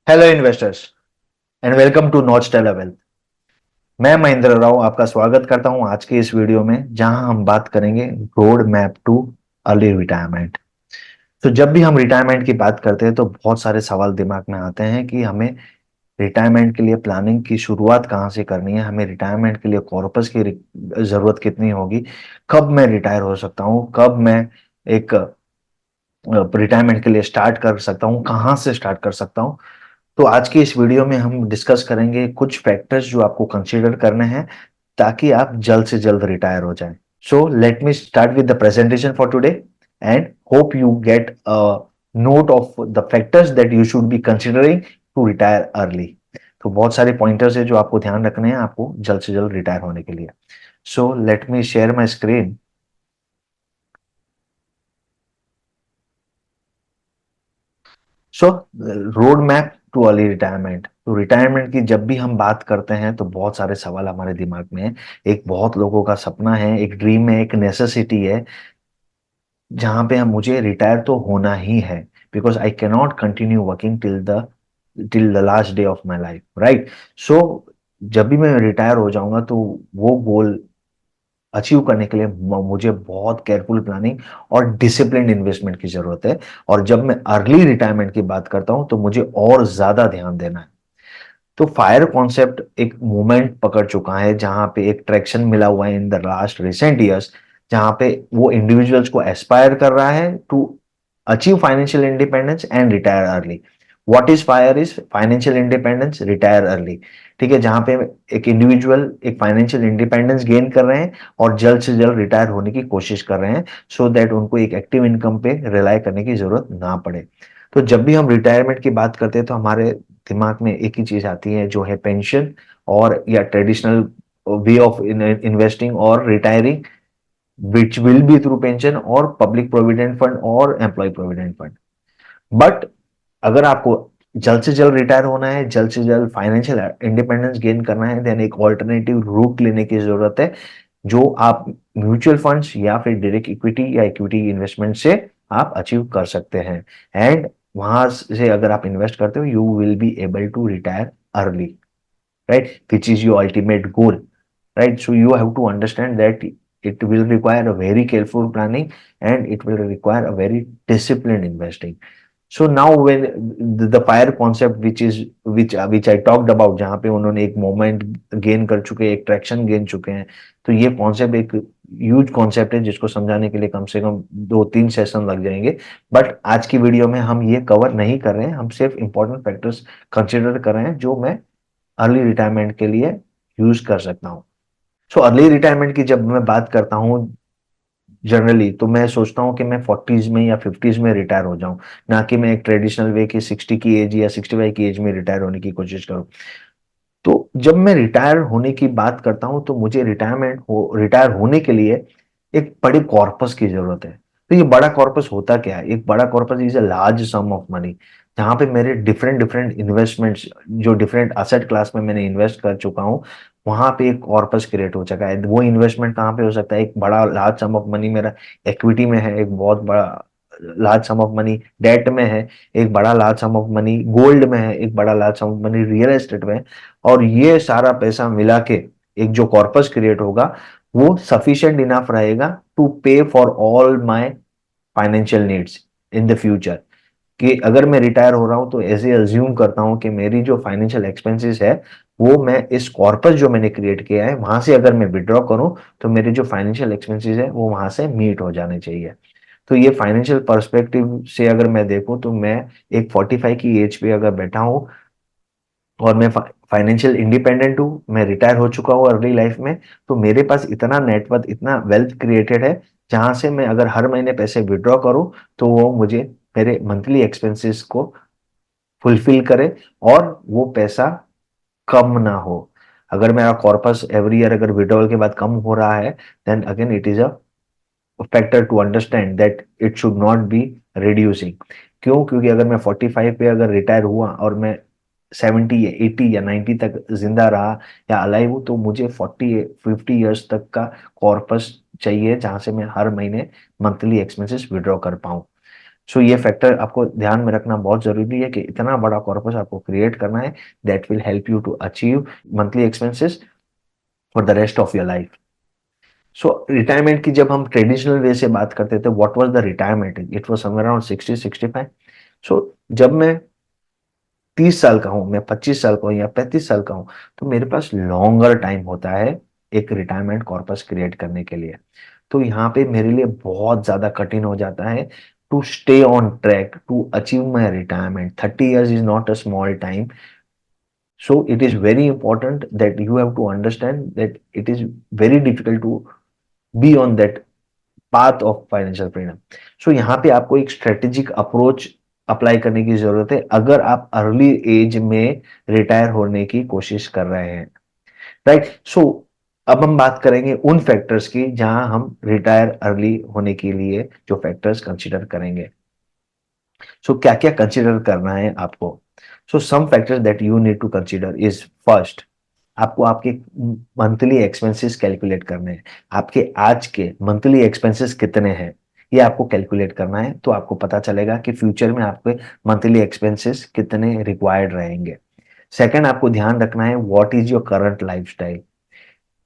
Hello investors and welcome to not stellar wealth. मैं महेंद्र राव आपका स्वागत करता हूं आज के इस वीडियो में, जहां हम बात करेंगे road map too early retirement. तो जब भी हम रिटायरमेंट की बात करते हैं तो बहुत सारे सवाल दिमाग में आते हैं कि हमें रिटायरमेंट के लिए प्लानिंग की शुरुआत कहाँ से करनी है, हमें रिटायरमेंट के लिए कॉर्पस की जरूरत कितनी होगी, कब मैं रिटायर हो सकता हूँ, कब मैं एक रिटायरमेंट के लिए स्टार्ट कर सकता हूँ, कहाँ से स्टार्ट कर सकता हूँ। तो आज की इस वीडियो में हम डिस्कस करेंगे कुछ फैक्टर्स जो आपको कंसीडर करने हैं ताकि आप जल्द से जल्द रिटायर हो जाएं। So let me start with the presentation for today and hope you get a note of the factors that you should be considering to retire early. तो बहुत सारे पॉइंटर्स है जो आपको ध्यान रखने हैं आपको जल्द से जल्द रिटायर होने के लिए। सो let me share my screen. So road map too early retirement. तो रिटायरमेंट की जब भी हम बात करते हैं तो बहुत सारे सवाल हमारे दिमाग में है। एक बहुत लोगों का सपना है, एक ड्रीम है, एक नेसेसिटी है, जहां पे हम मुझे रिटायर तो होना ही है, because I can not continue working till the last day of my life, right. So जब भी मैं रिटायर हो जाऊंगा तो वो गोल अचीव करने के लिए मुझे बहुत केयरफुल प्लानिंग और डिसिप्लिन इन्वेस्टमेंट की जरूरत है। और जब मैं अर्ली रिटायरमेंट की बात करता हूं तो मुझे और ज्यादा ध्यान देना है। तो फायर कॉन्सेप्ट एक मूवमेंट पकड़ चुका है, जहां पे एक ट्रैक्शन मिला हुआ है in the last recent years, जहां पे वो इंडिविजुअल्स को एस्पायर कर रहा है to achieve financial independence and retire early. What is FIRE is financial independence, retire early. ठीक है, जहां पे एक इंडिविजुअल एक फाइनेंशियल इंडिपेंडेंस गेन कर रहे हैं और जल्द से जल्द रिटायर होने की कोशिश कर रहे हैं, सो दैट उनको एक एक्टिव इनकम पे रिलाई करने की जरूरत ना पड़े। तो जब भी हम रिटायरमेंट की बात करते हैं तो हमारे दिमाग में एक ही चीज आती है, जो है पेंशन और या ट्रेडिशनल वे ऑफ इन्वेस्टिंग और retiring, which will be through pension और पब्लिक प्रोविडेंट फंड और एम्प्लॉय प्रोविडेंट फंड। बट अगर आपको जल्द से जल्द रिटायर होना है, जल्द से जल्द फाइनेंशियल इंडिपेंडेंस गेन करना है, देन एक ऑल्टरनेटिव रूट लेने की जरूरत है, जो आप म्यूचुअल फंड्स या फिर डायरेक्ट इक्विटी या इक्विटी इन्वेस्टमेंट से आप अचीव कर सकते हैं। एंड वहां से अगर आप इन्वेस्ट करते हो you will be able to retire early, right, which is your ultimate goal, right? So you have to understand that it will require a very careful planning and it will require a very disciplined investing. So now when the fire concept which I talked about, जहाँ पे उन्होंने एक moment gain कर चुके हैं, एक traction gain चुके हैं, तो ये कॉन्सेप्ट एक ह्यूज कॉन्सेप्ट है जिसको समझाने के लिए कम से कम 2-3 सेशन लग जाएंगे। बट आज की वीडियो में हम ये कवर नहीं कर रहे हैं, हम सिर्फ इंपॉर्टेंट फैक्टर्स कंसिडर कर रहे हैं जो मैं अर्ली रिटायरमेंट के लिए यूज कर सकता हूँ। सो अर्ली रिटायरमेंट की जब मैं बात करता हूँ जनरली, तो मैं सोचता हूँ कि मैं 40s में या 50s में रिटायर हो जाऊं, ना कि मैं एक ट्रेडिशनल वे की 60 की एज या 65 की एज में रिटायर होने की कोशिश करूं। तो जब मैं रिटायर होने की बात करता हूं तो मुझे रिटायर होने के लिए एक बड़ी कॉर्पस की जरूरत है। तो ये बड़ा कॉर्पस होता क्या है? एक बड़ा corpus is a large sum of money, जहां पे मेरे डिफरेंट डिफरेंट इन्वेस्टमेंट्स जो डिफरेंट असेट क्लास में मैंने इन्वेस्ट कर चुका हूं, वहां पे एक कॉर्पस क्रिएट हो चुका है। वो इन्वेस्टमेंट कहाँ पे हो सकता है? एक बड़ा लार्ज सम ऑफ मनी मेरा इक्विटी में है, एक बहुत बड़ा large sum of money debt में है, एक बड़ा large sum of money gold में है, एक बड़ा large sum of money real estate में है। और ये सारा पैसा मिला के एक जो कॉर्पस क्रिएट होगा वो सफिशिएंट इनफ रहेगा टू पे for all my financial needs in the future. कि अगर मैं रिटायर हो रहा हूं तो ऐसे अज्यूम करता हूं कि मेरी जो फाइनेंशियल एक्सपेंसेस है वो मैं इस कॉर्पस जो मैंने क्रिएट किया है वहां से अगर मैं विड्रॉ करूं तो मेरे जो फाइनेंशियल एक्सपेंसेस है वो वहां से मीट हो जाने चाहिए। तो ये फाइनेंशियल पर्सपेक्टिव से अगर मैं देखूं तो मैं एक 45 की एज पे अगर बैठा हूं और मैं फाइनेंशियल इंडिपेंडेंट हूँ, मैं रिटायर हो चुका हूँ अर्ली लाइफ में, तो मेरे पास इतना नेटवर्थ इतना वेल्थ क्रिएटेड है, जहां से मैं अगर हर महीने पैसे विड्रॉ करूं तो वो मुझे मेरे मंथली एक्सपेंसेस को फुलफिल करे और वो पैसा कम ना हो। अगर मेरा कॉर्पस एवरी ईयर अगर विड्रॉल के बाद कम हो रहा है, then again it is a factor to understand that it should not be reducing. क्यों? क्योंकि अगर मैं 45 पे अगर रिटायर हुआ और मैं 70 या 80 या 90 तक जिंदा रहा या अलाइव हूं, तो मुझे 40-50 ईयर्स तक का कॉर्पस चाहिए, जहां से मैं हर महीने मंथली एक्सपेंसेस विड्रॉ कर पाऊं। सो ये फैक्टर आपको ध्यान में रखना बहुत जरूरी है कि इतना बड़ा कॉर्पस आपको क्रिएट करना है that will help you to achieve monthly expenses for the rest of your life. So retirement की जब हम ट्रेडिशनल वे से बात करते थे, what was the retirement, it was somewhere around 60-65। So जब मैं 30 साल का हूं, मैं 25 साल का हूं या 35 साल का हूं, तो मेरे पास लॉन्गर टाइम होता है एक रिटायरमेंट कॉर्पस क्रिएट करने के लिए। तो यहाँ पे मेरे लिए बहुत ज्यादा कठिन हो जाता है to stay on track to achieve my retirement. 30 years is not a small time. So it is very important that you have to understand that it is very difficult to be on that path of financial freedom. So यहाँ पे आपको एक strategic approach apply करने की जरूरत है अगर आप अर्ली एज में रिटायर होने की कोशिश कर रहे हैं, राइट। सो अब हम बात करेंगे उन फैक्टर्स की जहां हम रिटायर अर्ली होने के लिए जो फैक्टर्स कंसीडर करेंगे। सो क्या क्या कंसीडर करना है आपको। So some factors that you need to consider is first, आपको आपके मंथली एक्सपेंसेस कैलकुलेट करने हैं। आपके आज के मंथली एक्सपेंसेस कितने हैं ये आपको कैलकुलेट करना है, तो आपको पता चलेगा कि फ्यूचर में आपके मंथली एक्सपेंसेस कितने रिक्वायर्ड रहेंगे। सेकंड, आपको ध्यान रखना है what is your current lifestyle,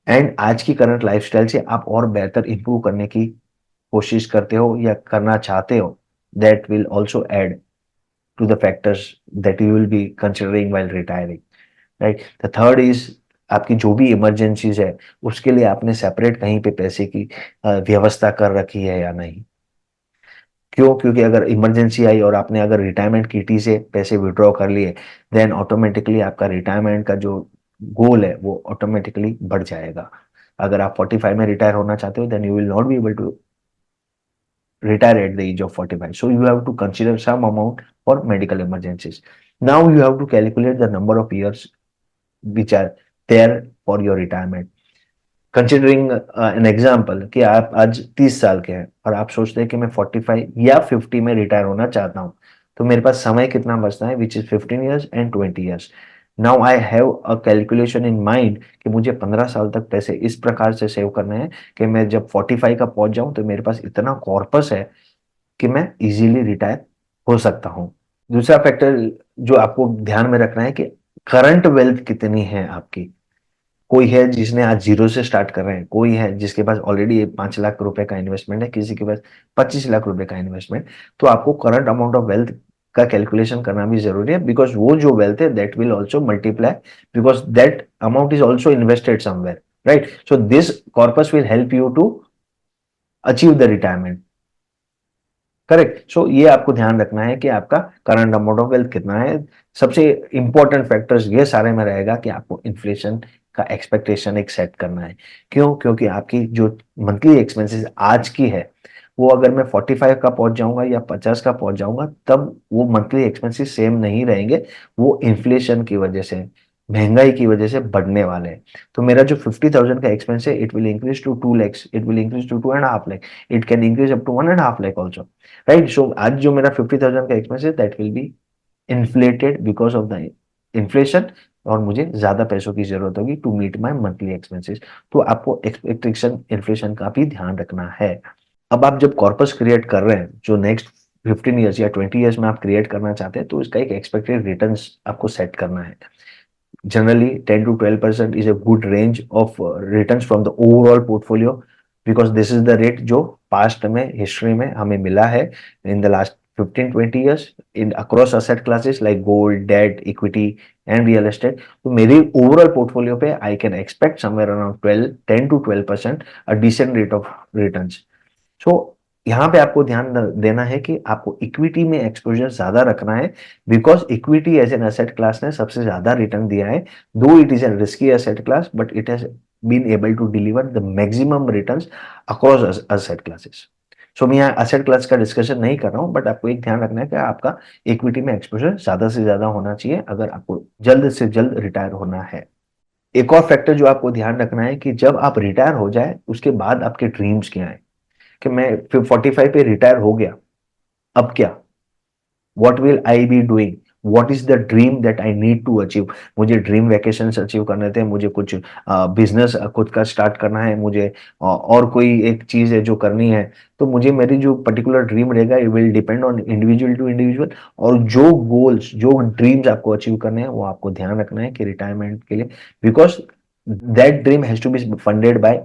and आज की करंट लाइफस्टाइल से आप और बेहतर इंप्रूव करने की कोशिश करते हो या करना चाहते हो, that will also add to the factors that you will be considering while retiring, right? The third is आपकी जो भी इमरजेंसीज है उसके लिए आपने सेपरेट कहीं पे पैसे की व्यवस्था कर रखी है या नहीं। क्यों? क्योंकि अगर इमरजेंसी आई और आपने अगर रिटायरमेंट किटी से पैसे विड्रॉ कर लिए, देन ऑटोमेटिकली आपका रिटायरमेंट का जो गोल है वो ऑटोमेटिकली बढ़ जाएगा। अगर आप 45 में रिटायर होना चाहते हो, then you will not be able to retire at the age of 45. So you have to consider some amount for medical emergencies. Now you have to calculate the number of years which are there for your retirement. Considering an example कि आप आज 30 साल के हैं और आप सोचते हैं कि मैं 45 या 50 में रिटायर होना चाहता हूँ, तो मेरे पास समय कितना बचता है, which is 15 years and 20 years। Now I have a calculation in mind कि मुझे 15 साल तक पैसे इस प्रकार से सेव करने हैं कि मैं जब 45 का पहुंच जाऊं तो मेरे पास इतना कॉर्पस है कि मैं इजीली रिटायर हो सकता हूं। दूसरा फैक्टर जो आपको ध्यान में रखना है कि करंट वेल्थ कितनी है आपकी। कोई है जिसने आज जीरो से स्टार्ट कर रहे हैं, कोई है जिसके पास ऑलरेडी 5 लाख रुपए का इन्वेस्टमेंट है, किसी के पास 25 लाख रुपए का इन्वेस्टमेंट। तो आपको करंट अमाउंट ऑफ वेल्थ का कैलकुलेशन करना भी जरूरी है, बिकॉज वो जो वेल्थ है that will also multiply, because that amount is also invested somewhere, right. So this corpus will help you to achieve the retirement, correct. So ये आपको ध्यान रखना है कि आपका करंट अमाउंट ऑफ वेल्थ कितना है। सबसे इंपॉर्टेंट फैक्टर्स ये सारे में रहेगा कि आपको इन्फ्लेशन का एक्सपेक्टेशन एक सेट करना है। क्यों? क्योंकि आपकी जो मंथली एक्सपेंसेस आज की है वो अगर मैं 45 का पहुंच जाऊंगा या 50 का पहुंच जाऊंगा तब वो मंथली एक्सपेंसेस सेम नहीं रहेंगे। वो इन्फ्लेशन की वजह से, महंगाई की वजह से बढ़ने वाले हैं। तो मेरा जो 50,000 का एक्सपेंस है, it will increase to 2 lakhs, it will increase to 2.5 lakh, it can increase up to 1.5 lakh also, right. So आज जो मेरा 50,000 का एक्सपेंस है that will be inflated because of the inflation, और मुझे ज्यादा पैसों की जरूरत होगी to meet my monthly expenses. तो आपको एक्सपेक्टेशन इन्फ्लेशन का भी ध्यान रखना है। अब आप जब कॉर्पस क्रिएट कर रहे हैं जो नेक्स्ट 15 years या 20 years में आप क्रिएट करना चाहते हैं, तो इसका एक एक्सपेक्टेड रिटर्न आपको सेट करना है। Generally 10 to 12% is a good range of returns from the overall portfolio, because this is the rate जो past में history में हमें मिला है in the last 15-20 years in across asset classes like gold, debt, equity and real estate। तो मेरी overall portfolio पे I can expect somewhere around 10 to 12% a decent rate of returns। सो यहाँ पे आपको ध्यान देना है कि आपको इक्विटी में एक्सपोजर ज्यादा रखना है, because equity as an asset class ने सबसे ज्यादा रिटर्न दिया है। Though it is an risky asset class but it has been able to deliver the maximum returns across asset classes. So मैं यहाँ एसेट क्लास का डिस्कशन नहीं कर रहा हूँ, बट आपको एक ध्यान रखना है कि आपका इक्विटी में एक्सपोजर ज्यादा से ज्यादा होना चाहिए अगर आपको जल्द से जल्द रिटायर होना है। एक और फैक्टर जो आपको ध्यान रखना है कि जब आप रिटायर हो जाए उसके बाद आपके ड्रीम्स क्या है, कि मैं फिर 45 पे रिटायर हो गया, अब क्या, what will I be doing, what is the dream that I need to achieve. मुझे ड्रीम वैकेशन अचीव करने थे, मुझे कुछ बिजनेस खुद का स्टार्ट करना है, मुझे और कोई एक चीज है जो करनी है। तो मुझे मेरी जो पर्टिकुलर ड्रीम रहेगा it will depend on individual to individual. और जो गोल्स जो ड्रीम्स आपको अचीव करने हैं वो आपको ध्यान रखना है कि रिटायरमेंट के लिए, because that dream has to be funded by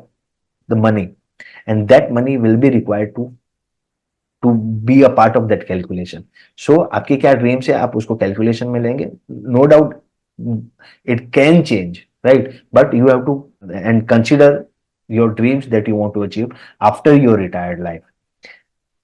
the money, and that money will be required to be a part of that calculation. So आपकी क्या ड्रीम्स है आप उसको कैलकुलेशन में लेंगे, no doubt it can change, right, but you have to end consider your dreams that you want to achieve after your retired life.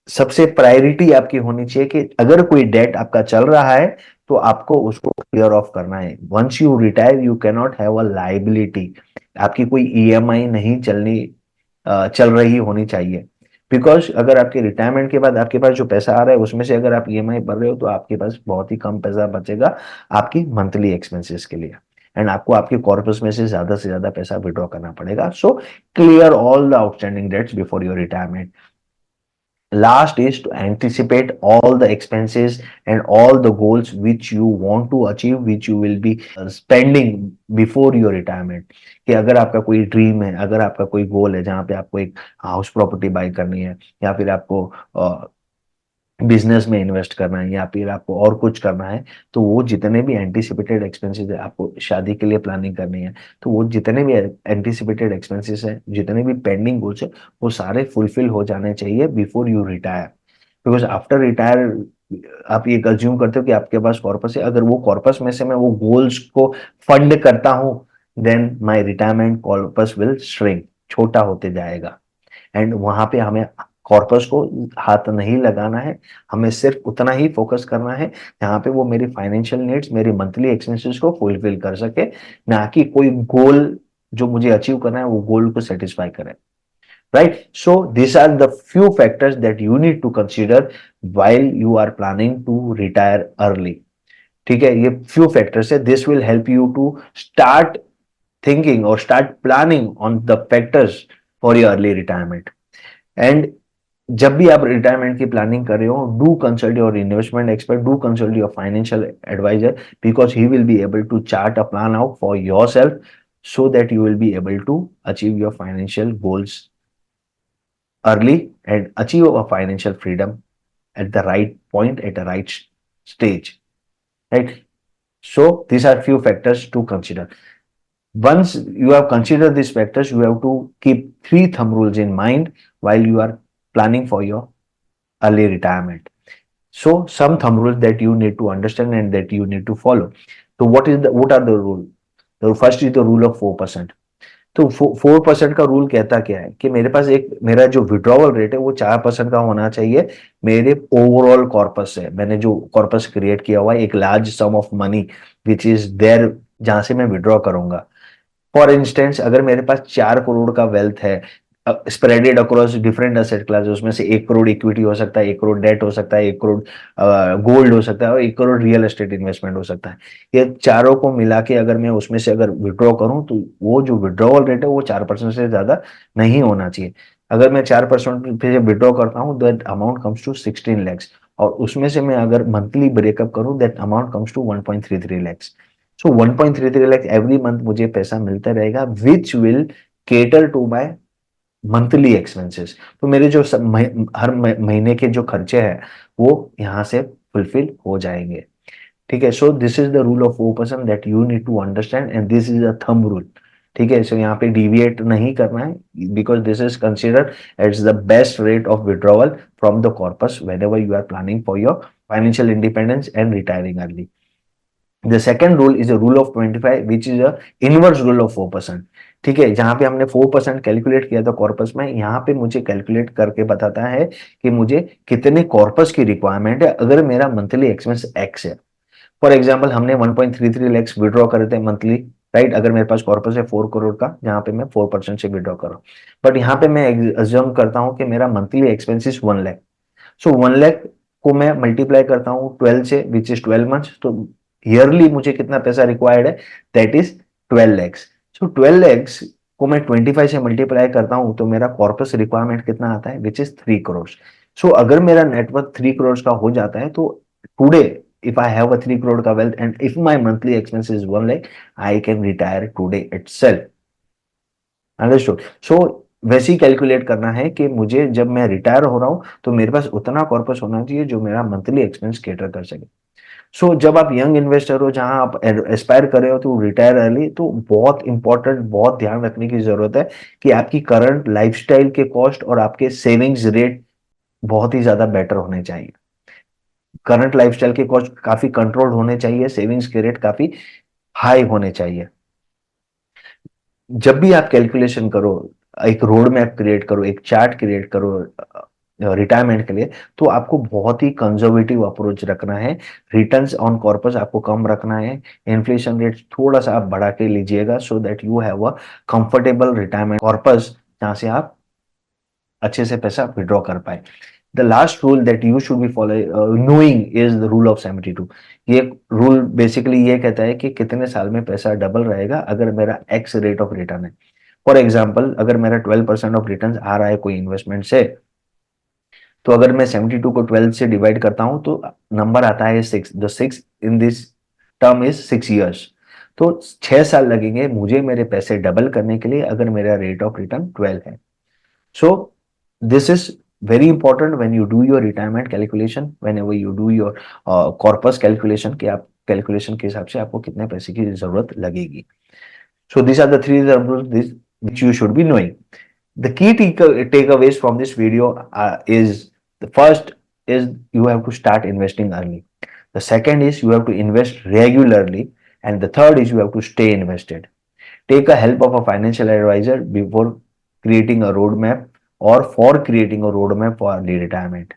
सबसे priority आपकी होनी चाहिए कि अगर कोई डेट आपका चल रहा है तो आपको उसको क्लियर ऑफ करना है। Once you retire you can not have a liability. आपकी कोई ईएमआई नहीं चल रही होनी चाहिए, बिकॉज अगर आपके रिटायरमेंट के बाद आपके पास जो पैसा आ रहा है उसमें से अगर आप ईएमआई भर रहे हो तो आपके पास बहुत ही कम पैसा बचेगा आपकी मंथली एक्सपेंसेस के लिए, एंड आपको आपके कॉर्पस में से ज्यादा पैसा विड्रॉ करना पड़ेगा। So clear all the outstanding debts before your retirement. Last is to anticipate all the expenses and all the goals which you want to achieve, which you will be spending before your retirement। कि अगर आपका कोई dream है, अगर आपका कोई गोल है जहां पे आपको एक हाउस प्रॉपर्टी बाय करनी है, या फिर आपको बिजनेस में इन्वेस्ट करना है, या फिर आपको और कुछ करना है, तो वो जितने भी एंटिसिपेटेड एक्सपेंसेस है, आपको शादी के लिए प्लानिंग करनी है, तो वो जितने भी एंटिसिपेटेड एक्सपेंसेस है, जितने भी पेंडिंग गोल्स है, वो सारे फुलफिल हो जाने चाहिए before you retire. Because after retire आप ये कंज्यूम करते हो कि आपके पास कॉर्पस है, अगर वो कॉर्पस में से मैं वो गोल्स को फंड करता हूं then my retirement corpus will shrink, छोटा होते जाएगा। एंड वहां पे हमें कॉर्पस को हाथ नहीं लगाना है, हमें सिर्फ उतना ही फोकस करना है जहां पे वो मेरी फाइनेंशियल नीड्स, मेरी मंथली एक्सपेंसेस को फुलफिल कर सके, ना कि कोई गोल जो मुझे अचीव करना है वो गोल को सेटिस्फाई करे, right? So these are the few factors that you need to consider while you are planning to retire early। ठीक है, ये few factors है, this will help you to start thinking or start planning on the factors for your early retirement। And जब भी आप retirement की planning कर रहे हो, do consult your investment expert, do consult your financial advisor, because he will be able to chart a plan out for yourself, so that you will be able to achieve your financial goals early and achieve a financial freedom at the right point, at the right stage, right? So these are few factors to consider. Once you have considered these factors, you have to keep three thumb rules in mind while you are planning for your early retirement। So some thumb rules that you need to understand and that you need to follow। So what are the rule? The first is the rule of 4%। तो 4% का rule कहता क्या है कि मेरे पास एक मेरा जो विड्रॉवल रेट है वो 4% का होना चाहिए मेरे ओवरऑल कॉर्पस से। मैंने जो कॉर्पस क्रिएट किया हुआ है, एक large sum of money which is there जहां से मैं विड्रॉ करूंगा। फॉर इंस्टेंस अगर मेरे पास 4 करोड़ का वेल्थ है spreaded across different asset class, उसमें से 1 करोड़ इक्विटी हो सकता है, 1 करोड़ डेट हो सकता है, 1 करोड़ गोल्ड हो सकता है, और 1 करोड़ रियल एस्टेट इन्वेस्टमेंट हो सकता है। ये चारों को मिला के अगर मैं उसमें से अगर विड्रॉ करूं तो वो जो विड्रॉवल रेट है वो 4% से ज्यादा नहीं होना चाहिए। अगर मैं 4% से विड्रॉ करता हूँ that amount comes to 16 lakhs, और उसमें से मैं अगर मंथली ब्रेकअप करूं that amount comes to 1.33 lakhs। So 1.33 lakhs every month मुझे पैसा मिलता रहेगा which will cater to my monthly expenses. तो मेरे जो हर महीने के जो खर्चे हैं वो यहाँ से फुलफिल हो जाएंगे। ठीक है, so this is the rule of 4% that you need to understand and this is a thumb rule. ठीक है, सो यहाँ पे डिविएट नहीं करना है because this is considered as the best rate of withdrawal from the corpus whenever you are planning for your financial independence and retiring early. The second rule is a rule of 25 which is a inverse rule of 4%। ठीक है, जहां पे हमने 4% calculate किया था corpus में, यहाँ पे मुझे कैलकुलेट करके बताता है कि मुझे कितने कॉर्पस की रिक्वायरमेंट है अगर मेरा मंथली एक्सपेंस एक्स है। फॉर एग्जाम्पल हमने 1.33 lakhs विड्रॉ करे थे मंथली, राइट, अगर मेरे पास कॉर्पस है 4 करोड़ का जहां पे मैं 4% से विड्रॉ कर रहा हूँ। बट यहाँ पे मैं एज्यूम करता हूँ कि मेरा मंथली एक्सपेंसिस 1 लाख। सो 1 लाख को मैं मल्टीप्लाई करता हूँ 12 से विच इज 12 months, तो ईयरली मुझे कितना पैसा रिक्वायर्ड है that is 12 lakhs। So 12 lakhs को मैं 25 से मल्टीप्लाई करता हूं तो मेरा कॉर्पस रिक्वायरमेंट कितना आता है विच इज 3 करोड़। सो अगर मेरा नेटवर्क 3 करोड़ का हो जाता है तो today if I have a 3 crore ka wealth and if my monthly expense is 1 lakh, I can retire today itself. Understood. So वैसे ही कैलकुलेट करना है कि मुझे जब मैं रिटायर हो रहा हूं तो मेरे पास उतना कॉर्पस होना चाहिए जो मेरा मंथली एक्सपेंस केटर कर सके. सो जब आप यंग इन्वेस्टर हो, जहां आप एस्पायर कर रहे हो टू रिटायर अर्ली, तो बहुत इंपॉर्टेंट, बहुत ध्यान रखने की जरूरत है कि आपकी करंट लाइफस्टाइल के कॉस्ट और आपके सेविंग्स रेट बहुत ही ज्यादा बेटर होने चाहिए. करंट लाइफस्टाइल के कॉस्ट काफी कंट्रोल्ड होने चाहिए, सेविंग्स के रेट काफी हाई होने चाहिए. जब भी आप कैलकुलेशन करो, एक रोड मैप क्रिएट करो, एक चार्ट क्रिएट करो रिटायरमेंट के लिए, तो आपको बहुत ही कंजर्वेटिव अप्रोच रखना है. रिटर्न्स ऑन कॉर्पस आपको कम रखना है. इन्फ्लेशन रेट थोड़ा सा आप बढ़ा के लीजिएगा so that you have a comfortable retirement corpus जहां से आप अच्छे से पैसा विड्रॉ कर पाए. The last rule that you should B follow knowing is the rule of 72. ये रूल बेसिकली ये कहता है कि कितने साल में पैसा डबल रहेगा अगर मेरा एक्स रेट ऑफ रिटर्न है. फॉर एग्जाम्पल, अगर मेरा 12% ऑफ रिटर्न आ रहा है कोई इन्वेस्टमेंट से, तो अगर मैं 72 को 12 से डिवाइड करता हूं तो नंबर आता है 6. The 6 in this term is 6 years. तो 6 साल लगेंगे मुझे मेरे पैसे डबल करने के लिए अगर मेरा रेट ऑफ रिटर्न 12 है. So this is very important when you do your retirement calculation, whenever you do your corpus calculation, कि आप कैलकुलेशन के हिसाब से आपको कितने पैसे की जरूरत लगेगी. So these are the three rules which you should be knowing. The key takeaways from this video is the first is you have to start investing early. The second is you have to invest regularly, and the third is you have to stay invested. Take a help of a financial advisor before creating a roadmap or for creating a roadmap for early retirement.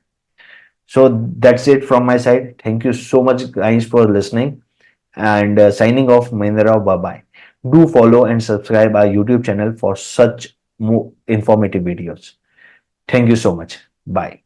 So that's it from my side. Thank you so much, guys, for listening. And signing off, Mahindra Rao. Bye bye. Do follow and subscribe our YouTube channel for such more informative videos. Thank you so much. Bye.